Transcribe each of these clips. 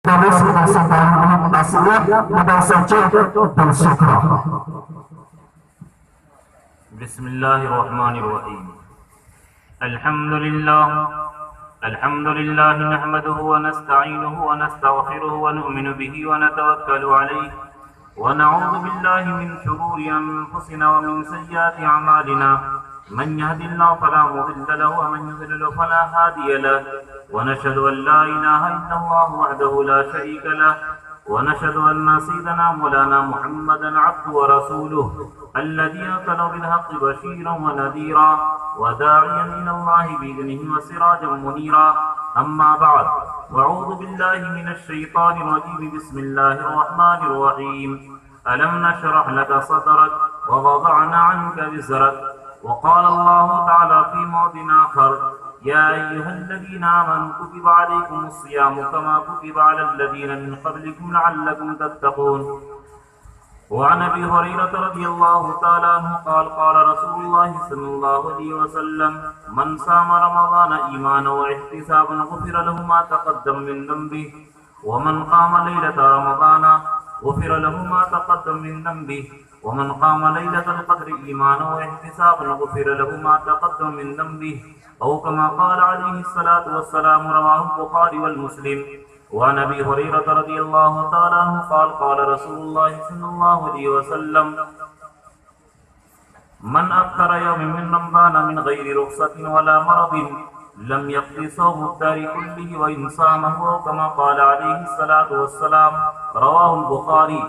بسم الله الرحمن الرحيم. الحمد لله نحمده ونستعينه ونستغفره ونؤمن به ونتوكل عليه ونعوذ بالله من شرور أنفسنا ومن سيئات أعمالنا، من يهد الله فلا مضل له ومن يضلل فلا هادي له، ونشهد أن لا إله إلا الله وحده لا شريك له، ونشهد أن سيدنا مولانا محمدا عبده ورسوله الذي أرسل بالحق بشيرا ونذيرا وداعيا إلى الله بإذنه وسراجا منيرا. أما بعد، وأعوذ بالله من الشيطان الرجيم. بسم الله الرحمن الرحيم. ألم نشرح لك صدرك ووضعنا عنك وزرك. وقال الله تعالى في موضع آخر: يا أيها الذين آمنوا كتب عليكم الصيام كما كتب على الذين من قبلكم لعلكم تتقون. وعن أبي هريرة رضي الله تعالى عنه قال: قال رسول الله صلى الله عليه وسلم: من صام رمضان إيمانا واحتسابا غفر له ما تقدم من ذنبه، ومن قام ليلة رمضان غفر له ما تقدم من ذنبه، ومن قام ليلة القدر إيمانا واحتسابا غفر له ما تقدم من ذنبه، أو كما قال عليه الصلاة والسلام. رواه البخاري والمسلم. وعن أبي هريرة رضي الله تعالى عنه قال: قال رسول الله صلى الله عليه وسلم: من أفطر يوم من رمضان من غير رخصة ولا مرض لم يقض صوم الدار كله وإن صامه، كما قال عليه الصلاة والسلام. رواه البخاري.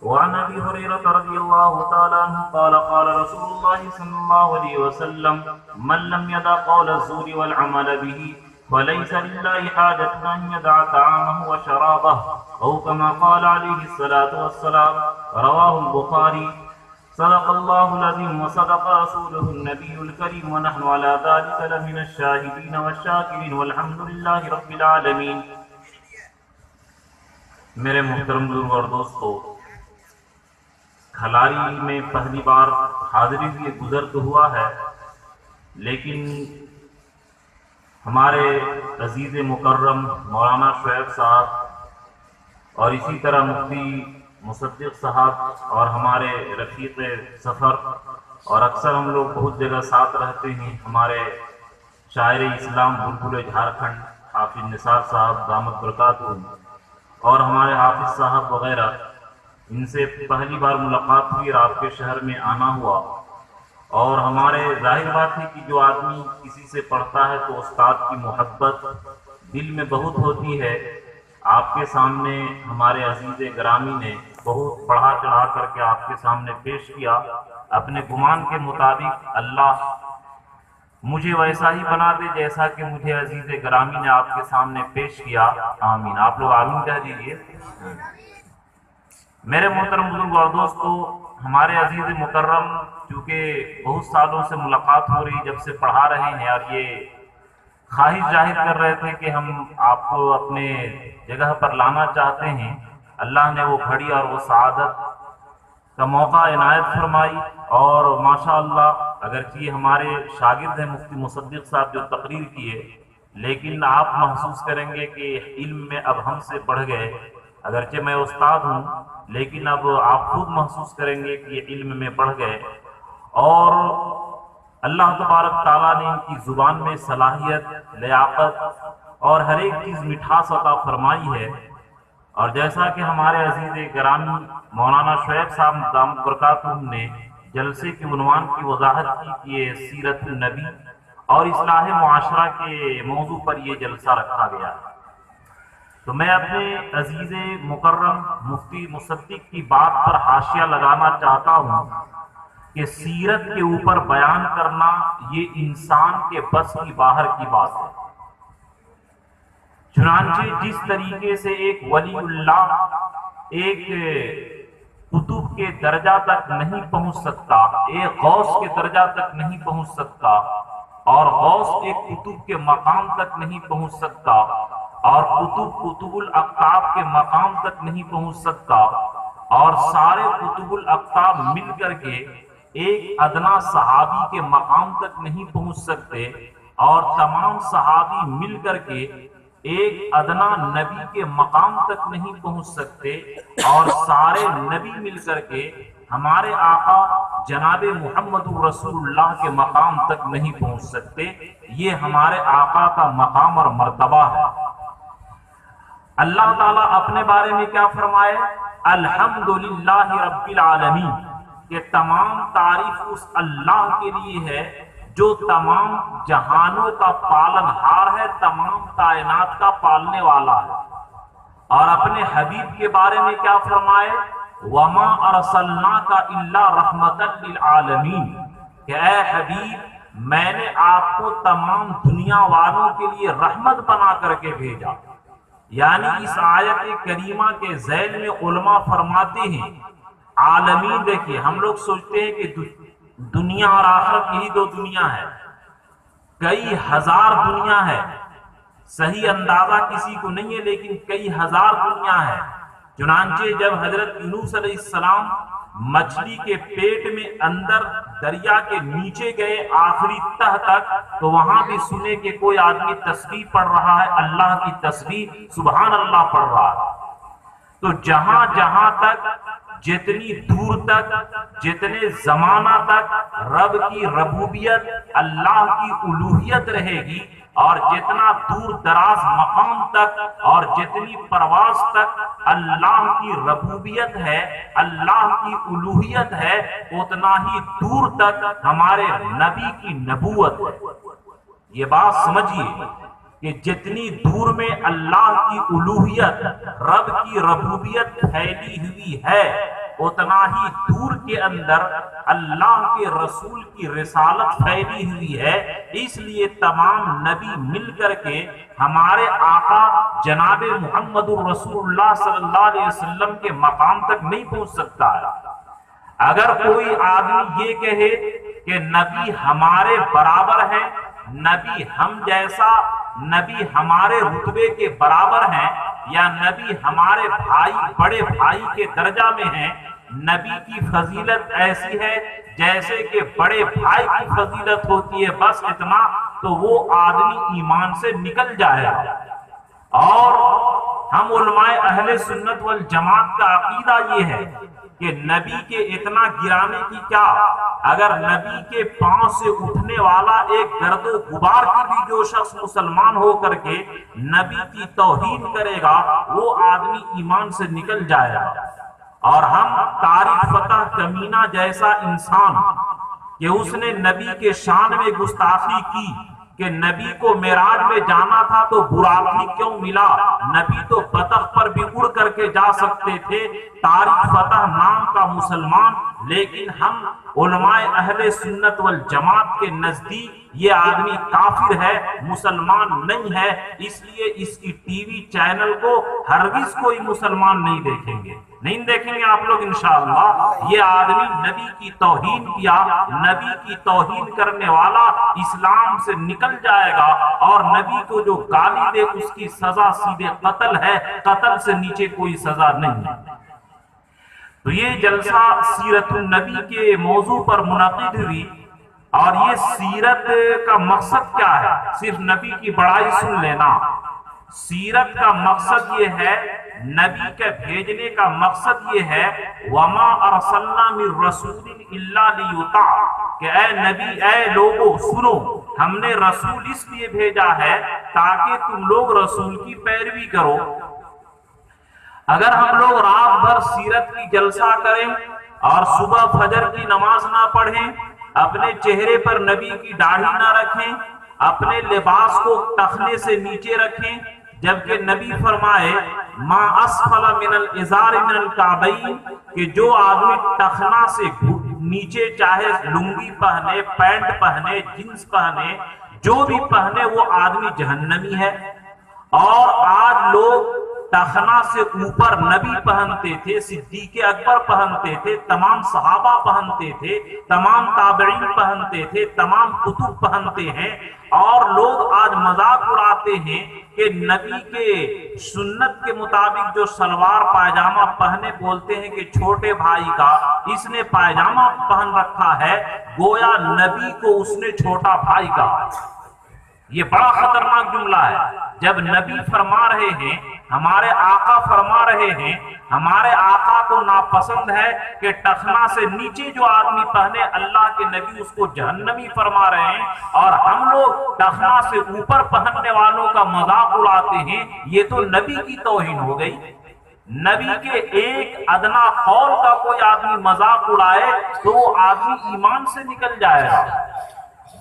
وعن أبي هريرة رضي الله تعالى عنه قال: قال رسول الله صلى الله عليه وسلم: من لم يدع قول الزور والعمل به فليس لله حاجة أن يدع طعامه وشرابه، أو كما قال عليه الصلاة والسلام. رواه البخاري. صدق الله العظيم وصدق رسوله النبي الكريم، ونحن على ذلك لمن الشاهدين والشاكرين، والحمد لله رب العالمين. میرے محترم بزرگ اور دوستو، کھلاری میں پہلی بار حاضری سے گزر تو ہوا ہے، لیکن ہمارے عزیز مکرم مولانا شعیب صاحب اور اسی طرح مفتی مصدق صاحب اور ہمارے رفیق سفر، اور اکثر ہم لوگ بہت جگہ ساتھ رہتے ہیں، ہمارے شاعر اسلام بلبل جھارکھنڈ حافظ نثار صاحب دامت برکاتہم، اور ہمارے حافظ صاحب وغیرہ، ان سے پہلی بار ملاقات ہوئی اور آپ کے شہر میں آنا ہوا. اور ہمارے ظاہر بات ہے کہ جو آدمی کسی سے پڑھتا ہے تو استاد کی محبت دل میں بہت ہوتی ہے. آپ کے سامنے ہمارے عزیز گرامی نے بہت بڑھا چڑھا کر کے آپ کے سامنے پیش کیا. اپنے گمان کے مطابق اللہ مجھے ویسا ہی بنا دے جیسا کہ مجھے عزیز گرامی نے آپ کے سامنے پیش کیا. آمین. آپ لوگ آمین کہہ دیجیے. میرے محترم بزرگ اور دوستو، ہمارے عزیز مکرم چونکہ بہت سالوں سے ملاقات ہو رہی، جب سے پڑھا رہے ہیں، اور یہ خواہش ظاہر کر رہے تھے کہ ہم آپ کو اپنے جگہ پر لانا چاہتے ہیں. اللہ نے وہ گھڑی اور وہ سعادت کا موقع عنایت فرمائی. اور ماشاءاللہ اگرچہ یہ ہمارے شاگرد ہیں مفتی مصدق صاحب جو تقریر کیے، لیکن آپ محسوس کریں گے کہ علم میں اب ہم سے بڑھ گئے. اگرچہ میں استاد ہوں، لیکن اب آپ خود محسوس کریں گے کہ یہ علم میں بڑھ گئے. اور اللہ تبارک تعالیٰ نے ان کی زبان میں صلاحیت، لیاقت اور ہر ایک چیز مٹھاس عطا فرمائی ہے. اور جیسا کہ ہمارے عزیز گرامی مولانا شعیب صاحب دامت برکاتہم نے جلسے کے عنوان کی وضاحت کی کہ یہ سیرت النبی اور اصلاح معاشرہ کے موضوع پر یہ جلسہ رکھا گیا. تو میں اپنے عزیز مکرم مفتی مصدق کی بات پر حاشیہ لگانا چاہتا ہوں کہ سیرت کے اوپر بیان کرنا یہ انسان کے بس کی باہر کی بات ہے. چنانچہ جس طریقے سے ایک ولی اللہ ایک قطب کے درجہ تک نہیں پہنچ سکتا، ایک غوث کے درجہ تک نہیں پہنچ سکتا، اور غوث ایک قطب کے مقام تک نہیں پہنچ سکتا، اور قطب الاقطاب کے مقام تک نہیں پہنچ سکتا، اور سارے قطب الاقطاب مل کر کے ایک ادنا صحابی کے مقام تک نہیں پہنچ سکتے، اور تمام صحابی مل کر کے ایک ادنا نبی کے مقام تک نہیں پہنچ سکتے، اور سارے نبی مل کر کے ہمارے آقا جناب محمد رسول اللہ کے مقام تک نہیں پہنچ سکتے۔ یہ ہمارے آقا کا مقام اور مرتبہ ہے۔ اللہ تعالیٰ اپنے بارے میں کیا فرمائے؟ الحمدللہ رب العالمین، کہ تمام تعریف اس اللہ کے لیے ہے جو تمام جہانوں کا پالن ہار ہے، تمام کائنات کا پالنے والا ہے۔ اور اپنے حبیب کے بارے میں کیا فرمائے؟ وما ارسلناک الا رحمتا للعالمین، کہ اے حبیب میں نے آپ کو تمام دنیا والوں کے لیے رحمت بنا کر کے بھیجا۔ یعنی اس آیت کریمہ کے ذیل میں علماء فرماتے ہیں عالمین، دیکھیے ہم لوگ سوچتے ہیں کہ دنیا اور آخرت یہی دو دنیا ہے، کئی ہزار دنیا ہے، صحیح اندازہ کسی کو نہیں ہے لیکن کئی ہزار دنیا ہے۔ چنانچہ جب حضرت یونس علیہ السلام مچھلی کے پیٹ میں اندر دریا کے نیچے گئے آخری تہ تک، تو وہاں بھی سنے کہ کوئی آدمی تسبیح پڑھ رہا ہے، اللہ کی تسبیح سبحان اللہ پڑھ رہا ہے۔ تو جہاں جہاں تک، جتنی دور تک، جتنے زمانہ تک رب کی ربوبیت، اللہ کی الوہیت رہے گی، اور جتنا دور دراز مقام تک اور جتنی پرواز تک اللہ کی ربوبیت ہے، اللہ کی الوہیت ہے، اتنا ہی دور تک ہمارے نبی کی نبوت ہے۔ یہ بات سمجھیے کہ جتنی دور میں اللہ کی الوہیت، رب کی ربوبیت پھیلی ہوئی ہے، اتنا ہی دور کے اندر اللہ کے رسول کی رسالت پھیلی ہوئی ہے۔ اس لیے تمام نبی مل کر کے ہمارے آقا جناب محمد رسول اللہ صلی اللہ علیہ وسلم کے مقام تک نہیں پہنچ سکتا ہے۔ اگر کوئی آدمی یہ کہے کہ نبی ہمارے برابر ہے، نبی ہم جیسا، نبی ہمارے رتبے کے برابر ہیں، یا نبی ہمارے بھائی، بڑے بھائی کے درجہ میں ہیں، نبی کی فضیلت ایسی ہے جیسے کہ بڑے بھائی کی فضیلت ہوتی ہے، بس اتنا، تو وہ آدمی ایمان سے نکل جائے گا۔ اور ہم علماء اہل سنت والجماعت کا عقیدہ یہ ہے کہ نبی کے اتنا گرانے کی کیا، اگر نبی کے پاؤں سے اٹھنے والا ایک گرد و غبار کی بھی جو شخص مسلمان ہو کر کے نبی کی توہین کرے گا، وہ آدمی ایمان سے نکل جائے گا۔ اور ہم طارق فتح کمینہ جیسا انسان کہ اس نے نبی کے شان میں گستاخی کی، کہ نبی کو معراج میں جانا تھا تو براق ہی کیوں ملا، نبی تو بطخ پر بھی اڑ کر کے جا سکتے تھے، طارق فتح نام کا مسلمان، لیکن ہم علماء اہل سنت والجماعت کے نزدیک یہ آدمی کافر ہے، مسلمان نہیں ہے، اس لیے اس کی ٹی وی چینل کو ہرگز کوئی مسلمان نہیں دیکھیں گے، نہیں دیکھیں گے آپ لوگ انشاءاللہ۔ یہ آدمی نبی کی توہین کیا، نبی کی توہین کرنے والا اسلام سے نکل جائے گا، اور نبی کو جو گالی دے اس کی سزا سیدھے قتل ہے، قتل سے نیچے کوئی سزا نہیں ہے۔ تو یہ جلسہ سیرت النبی کے موضوع پر منعقد ہوئی، اور یہ سیرت کا مقصد کیا ہے؟ صرف نبی کی بڑائی سن لینا، سیرت کا مقصد یہ ہے، نبی کے بھیجنے کا مقصد یہ ہے وما ارسلنا من رسول الا لیطاع، کہ اے نبی، اے لوگو سنو، ہم نے رسول اس لیے بھیجا ہے تاکہ تم لوگ رسول کی پیروی کرو۔ اگر ہم لوگ رات بھر سیرت کی جلسہ کریں اور صبح فجر کی نماز نہ پڑھیں، اپنے چہرے پر نبی کی داڑھی نہ رکھیں، اپنے لباس کو ٹخنے سے نیچے رکھیں، جبکہ نبی فرمائے ما اسفل من الازار من الکعبین، کہ جو آدمی ٹخنا سے نیچے چاہے لنگی پہنے، پینٹ پہنے، جنس پہنے، جو بھی پہنے، وہ آدمی جہنمی ہے۔ اور آج لوگ ٹخنا سے اوپر نبی پہنتے تھے، صدیق اکبر پہنتے تھے، تمام صحابہ پہنتے تھے، تمام تابعین پہنتے تھے، تمام کتب پہنتے ہیں، اور لوگ آج مذاق اڑاتے ہیں کہ نبی کے سنت کے مطابق جو شلوار پائجامہ پہنے، بولتے ہیں کہ چھوٹے بھائی کا اس نے پائجامہ پہن رکھا ہے، گویا نبی کو اس نے چھوٹا بھائی کا۔ یہ بڑا خطرناک جملہ ہے۔ جب نبی فرما رہے ہیں، ہمارے آقا فرما رہے ہیں، ہمارے آقا کو ناپسند ہے کہ ٹخنا سے نیچے جو آدمی پہنے اللہ کے نبی اس کو جہنمی فرما رہے ہیں، اور ہم لوگ ٹخنا سے اوپر پہننے والوں کا مذاق اڑاتے ہیں، یہ تو نبی کی توہین ہو گئی۔ نبی کے ایک ادنا قول کا کوئی آدمی مذاق اڑائے تو وہ آدمی ایمان سے نکل جائے گا۔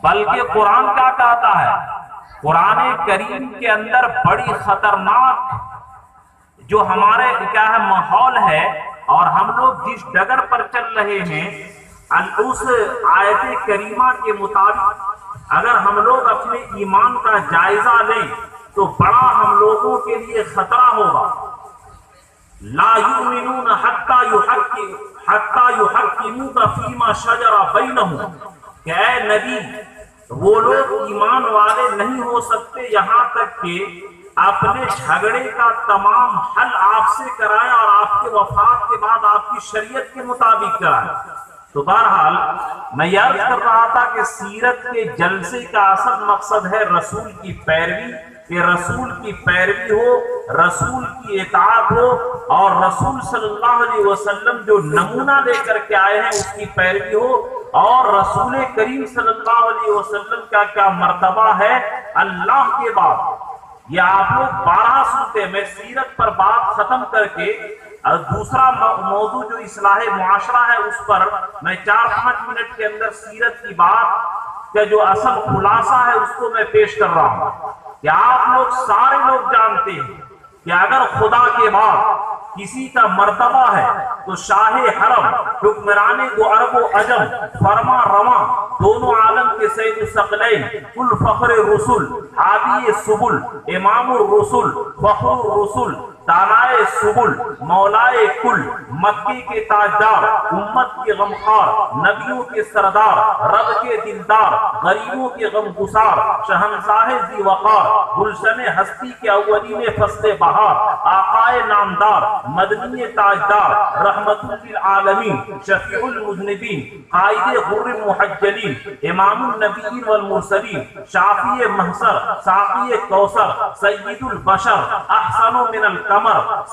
بلکہ قرآن کیا کہتا ہے؟ قرآن کریم کے اندر بڑی خطرناک جو ہمارے کیا ہے ماحول ہے، اور ہم لوگ جس ڈگر پر چل رہے ہیں، اس آیت کریمہ کے مطابق اگر ہم لوگ اپنے ایمان کا جائزہ لیں تو بڑا ہم لوگوں کے لیے خطرہ ہوگا۔ لا یؤمنون حتی یحکموک فیما شجر بینہم، کہ اے نبی وہ لوگ ایمان والے نہیں ہو سکتے یہاں تک کہ اپنے جھگڑے کا تمام حل آپ سے کرائیں اور آپ کے وفات کے بعد آپ کی شریعت کے مطابق کرائیں۔ تو بہرحال میں یاد کر رہا تھا کہ سیرت کے جلسے کا اصل مقصد ہے رسول کی پیروی، کہ رسول کی پیروی ہو، رسول کی اطاعت ہو، اور رسول صلی اللہ علیہ وسلم جو نمونہ لے کر کے آئے ہیں اس کی پیروی ہو، اور رسول کریم صلی اللہ علیہ وسلم کا کیا مرتبہ ہے اللہ کے بعد۔ یہ آپ لوگ 12 سنتے، میں سیرت پر بات ختم کر کے دوسرا موضوع جو اصلاح معاشرہ ہے اس پر میں 4-5 منٹ کے اندر سیرت کی بات کا جو اصل خلاصہ ہے اس کو میں پیش کر رہا ہوں کہ آپ لوگ سارے لوگ جانتے ہیں کہ اگر خدا کے بعد کسی کا مرتبہ ہے تو شاہ حرم، حکمران دو عرب و عجم، فرما رواں دونوں عالم کے سید الثقلین، کل فخر رسول، ہادی سبل، امام الرسل، فخر الرسل، دانائے سبل، مولائے کل، مکی کے تاجدار، امت کے غمخوار، نبیوں کے سردار، رب کے دلدار، غریبوں کے غم گسار، شہنشاہ ذی وقار، گلشن ہستی کے اولین فصل بہار، آقائے نامدار، مدنی تاجدار، رحمت للعالمین، شفیع المذنبین، قائد غر محجلین، امام النبیین والمرسلین، شافی محشر، ساقی کوثر، سید البشر، احسن من القمر،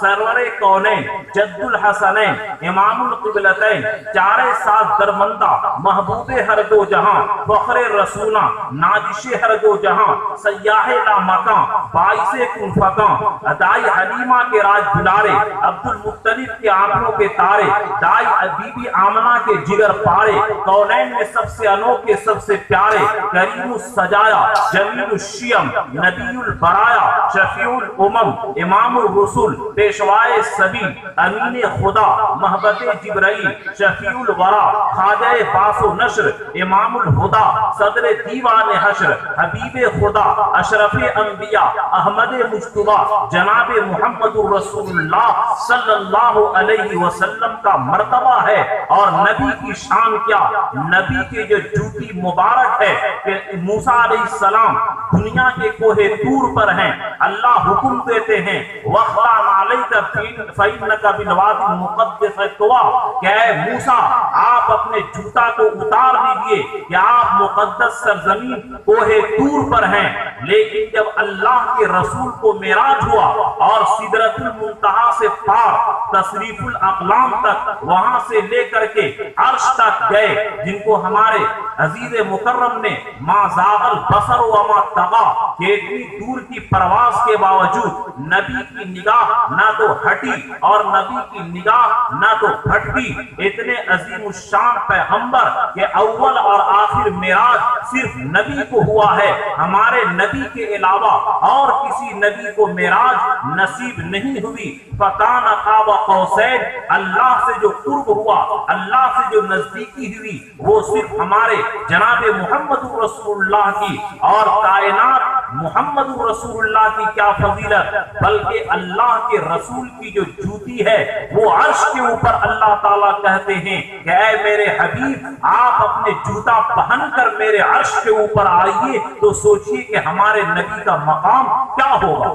سرور کونین، جد الحسنین، امام القبلتین، چارے سات درمندہ، محبوب ہر دو جہاں، فخر رسولہ، نازش ہر دو جہاں، سیاح لامکاں، باعث کن فکاں، ادائی حلیمہ کے راج دلارے، عبد المطلب کے آنکھوں کے تارے، دائی بی بی آمنہ کے جگر پارے، کونین میں سب سے انوکھے سب سے پیارے، کریم السجایا، جمیل الشیم، نبی البرایا، شفیع الامم، امام الرسول، پیشوائے سبی، امین خدا، محبت جبرائیل، شفیع الورا، خواجہ باس و نشر، امام الہدا، صدر دیوان حشر، حبیب خدا، اشرف انبیاء، احمد مجتبی، جناب محمد رسول اللہ صلی اللہ علیہ وسلم کا مرتبہ ہے۔ اور نبی کی شان کیا، نبی کے جو جوتی مبارک ہے کہ موسیٰ علیہ السلام دنیا کے کوہ طور پر ہیں، اللہ حکم دیتے ہیں وَاخْلَعْنَ عَلَيْكَ فَإِنَّكَ بِالْوَادِ الْمُقَدَّسِ طُوَىٰ، کہ اے موسیٰ آپ اپنے جوتا کو اتار لیجئے کہ آپ مقدس سرزمین کوہ طور پر ہیں۔ لیکن جب اللہ کے رسول کو معراج ہوا اور سدرۃ المنتہا سے پار تصریف الاقلام تک، وہاں سے لے کر کے عرش تک گئے، جن کو ہمارے عزیز مکرم نے ما زاغ البصر وما طغى، کہ اتنی دور کی پرواز کے باوجود نبی کی نگاہ نہ تو ہٹی اور نبی کی نگاہ نہ تو پھٹی۔ اتنے عظیم الشان پیغمبر کہ اول اور آخر معراج صرف نبی کو ہوا ہے، ہمارے نبی کے علاوہ اور کسی نبی کو معراج نصیب نہیں ہوئی۔ فَكَانَ قَابَ قَوْسَيْنِ، اللہ سے جو قرب ہوا، اللہ سے جو نزدیکی ہوئی، وہ صرف ہمارے جناب محمد رسول اللہ کی، اور کائنات محمد رسول اللہ کی کیا فضیلت، بلکہ اللہ کے رسول کی جو جوتی ہے وہ عرش کے اوپر اللہ تعالیٰ کہتے ہیں کہ اے میرے حبیب آپ اپنے جوتا پہن کر میرے عرش کے اوپر آئیے، تو سوچئے کہ ہمارے نبی کا مقام کیا ہوگا۔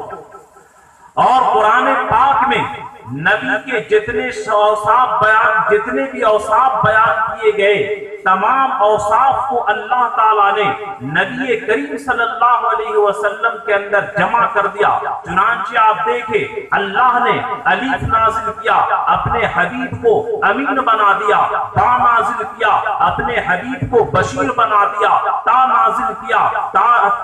اور قرآن پاک میں نبی کے جتنے بھی اوصاف بیان کیے گئے تمام اوصاف کو اللہ تعالیٰ نے نبی کریم صلی اللہ علیہ وسلم کے اندر جمع کر دیا۔ چنانچہ آپ دیکھیں اللہ نے الف نازل کیا، اپنے حبیب کو امین بنا دیا، تا نازل کیا، اپنے حبیب کو بشیر بنا دیا، تا نازل کیا،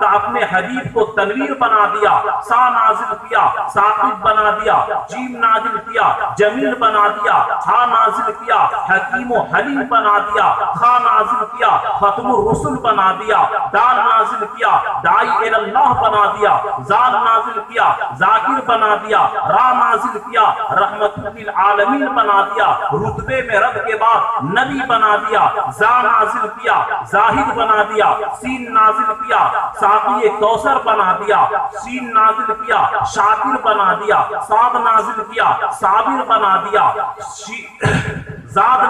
اپنے حبیب کو تنویر بنا دیا، سا نازل کیا، ثاقب بنا دیا، جیم نازل کیا، جمیل بنا دیا، ہا نازل کیا، حکیم و حلیم بنا دیا، خا نازل کیا، ختم الرسل بنا دیا، دال نازل کیا، داعی اللہ بنا دیا، زال نازل کیا، ذاکر بنا دیا، را نازل کیا، رحمت للعالمین بنا دیا، رتبے میں رب کے بعد نبی بنا دیا، زا نازل کیا، زاہد بنا دیا، سین نازل کیا، ساقی کوثر بنا دیا، سین نازل کیا، شاکر بنا دیا، صاد نازل کیا، صابر بنا دیا، صاد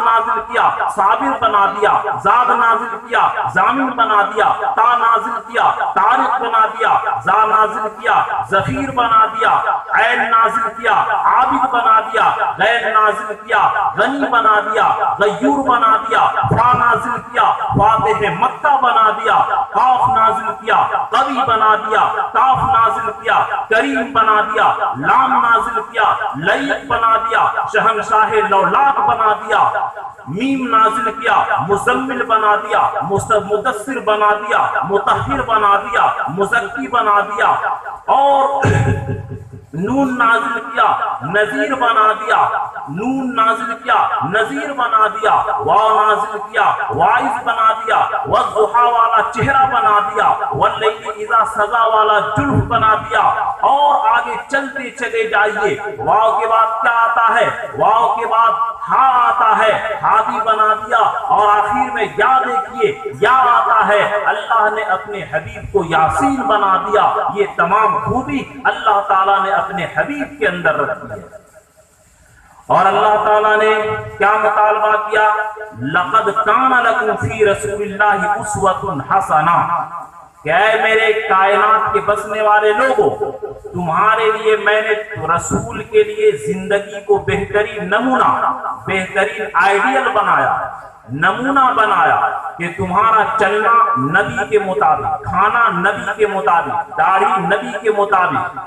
نازل کیا، صابر بنا دیا، زاد نازل کیا، ضامن بنا دیا، تا نازل کیا، طارق بنا دیا، زا نازل کیا، ظفیر بنا دیا، عین نازل کیا، عابد بنا دیا، غیر نازل کیا، غنی بنا دیا، غیور بنا دیا، فا نازل کیا، فاتح مکہ بنا دیا، قاف نازل کیا، قوی بنا دیا، کاف نازل کیا، کریم بنا دیا، لام نازل کیا، لئیق بنا دیا، شہنشاہ لولاک بنا دیا، میم نازل کیا، مزمل بنا دیا، مدثر بنا دیا، مطہر بنا دیا، مزکی بنا دیا، اور نون نازل کیا، نذیر بنا دیا، نون نازل کیا، نذیر بنا دیا، واو نازل کیا، وائز بنا دیا، والضحیٰ والا چہرہ بنا دیا، واللیل اذا سجا والا جلف بنا دیا، اور آگے چلتے چلے جائیے۔ واو کے بعد کیا آتا ہے؟ واو کے بعد ہا آتا ہے، ہادی بنا دیا، اور آخر میں یا دیکھیے یا آتا ہے، اللہ نے اپنے حبیب کو یاسین بنا دیا۔ یہ تمام خوبی اللہ تعالیٰ نے اپنے حبیب کے اندر رکھی ہے۔ اور اللہ تعالیٰ نے کیا مطالبہ کیا؟ لَقَدْ كَانَ لَكُمْ فِي رَسُولِ اللَّهِ أُسْوَةٌ حَسَنَةٌ، کہ اے میرے کائنات کے بسنے والے لوگوں، تمہارے لیے میں نے رسول کے لیے زندگی کو بہترین نمونہ، بہترین آئیڈیل بنایا، نمونہ بنایا، کہ تمہارا چلنا نبی کے مطابق، کھانا نبی کے مطابق، داڑھی نبی کے مطابق،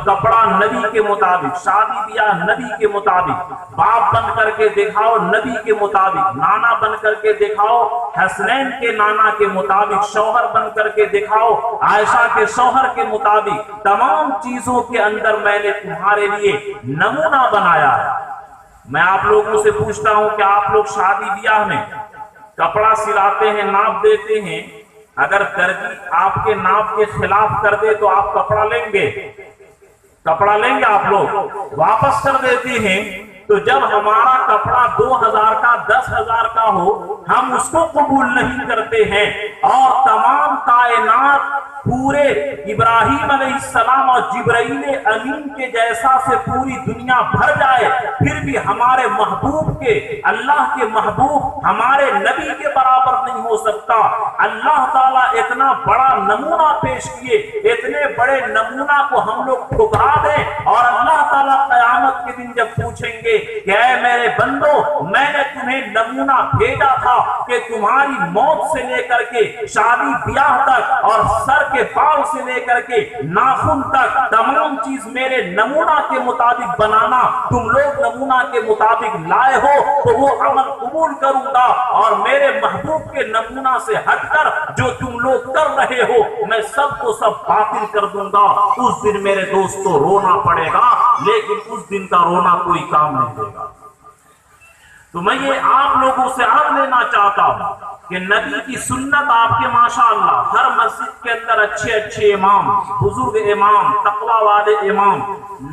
کپڑا نبی کے مطابق، شادی بیاہ نبی کے مطابق، باپ بن کر کے دکھاؤ نبی کے مطابق، نانا بن کر کے دکھاؤ حسنین کے نانا کے مطابق، شوہر بن کر کے دکھاؤ عائشہ کے شوہر کے مطابق۔ تمام چیزوں کے اندر میں نے تمہارے لیے نمونہ بنایا ہے۔ میں آپ لوگوں سے پوچھتا ہوں کہ آپ لوگ شادی بیاہ میں کپڑا سلاتے ہیں، ناپ دیتے ہیں، اگر درجی آپ کے ناپ کے خلاف کر دے تو آپ کپڑا لیں گے؟ کپڑا لیں گے؟ آپ لوگ واپس کر دیتے ہیں۔ تو جب ہمارا کپڑا 2000 کا 10,000 کا ہو، ہم اس کو قبول نہیں کرتے ہیں، اور تمام کائنات پورے ابراہیم علیہ السلام اور جبرائیل امین کے جیسا سے پوری دنیا بھر جائے، پھر بھی ہمارے محبوب کے، اللہ کے محبوب ہمارے نبی کے برابر نہیں ہو سکتا۔ اللہ تعالیٰ اتنا بڑا نمونہ پیش کیے، اتنے بڑے نمونہ کو ہم لوگ ٹھکرا دیں، اور اللہ تعالیٰ قیامت کے دن جب پوچھیں گے کہ اے میرے بندو، میں نے تمہیں نمونہ بھیجا تھا کہ تمہاری موت سے لے کر کے شادی بیاہ تک، اور سر کے بال سے لے کر کے ناخن تک، تمام چیز میرے نمونہ کے مطابق بنانا، تم لوگ نمونہ کے مطابق لائے ہو تو وہ عمل قبول کروں گا، اور میرے محبوب کے نمونہ سے ہٹ کر جو تم لوگ کر رہے ہو میں سب کو سب باطل کر دوں گا۔ اس دن میرے دوستو رونا پڑے گا، لیکن اس دن کا رونا کوئی کام نہیں دے گا۔ تو میں یہ آپ لوگوں سے عرض لینا چاہتا ہوں کہ نبی کی سنت آپ کے ماشاءاللہ ہر مسجد کے اندر اچھے اچھے امام، بزرگ امام، تقوی والے امام،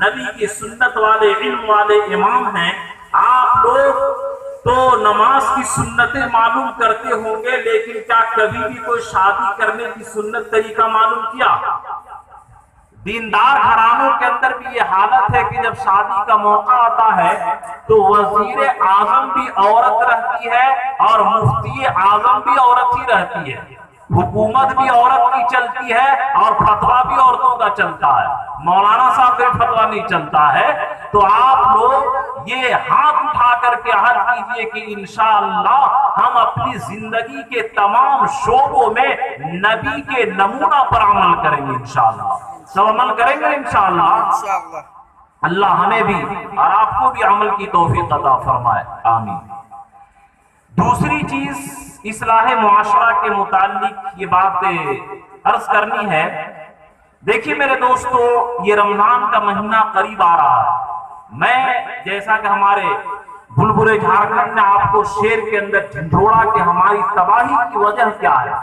نبی کی سنت والے، علم والے امام ہیں۔ آپ لوگ تو نماز کی سنتیں معلوم کرتے ہوں گے، لیکن کیا کبھی بھی کوئی شادی کرنے کی سنت طریقہ معلوم کیا؟ دیندار گھرانوں کے اندر بھی یہ حالت ہے کہ جب شادی کا موقع آتا ہے تو وزیر اعظم بھی عورت رہتی ہے اور مفتی اعظم بھی عورت ہی رہتی ہے۔ حکومت بھی عورت کی چلتی ہے اور فتویٰ بھی عورتوں کا چلتا ہے، مولانا صاحب کا فتویٰ نہیں چلتا ہے، تو آپ لوگ یہ ہاتھ اٹھا کر کے عہد کیجئے کہ انشاءاللہ ہم اپنی زندگی کے تمام شعبوں میں نبی کے نمونہ پر عمل کریں گے انشاءاللہ، سب عمل کریں گے انشاءاللہ۔ اللہ ہمیں بھی اور آپ کو بھی عمل کی توفیق عطا فرمائے، آمین۔ دوسری چیز اصلاح معاشرہ کے متعلق یہ بات عرض کرنی ہے۔ دیکھیے میرے دوستو، یہ رمضان کا مہینہ قریب آ رہا ہے، میں جیسا کہ ہمارے بلبلے جھارکھنڈ نے آپ کو شعر کے اندر جھنجھوڑا کہ ہماری تباہی کی وجہ کیا ہے،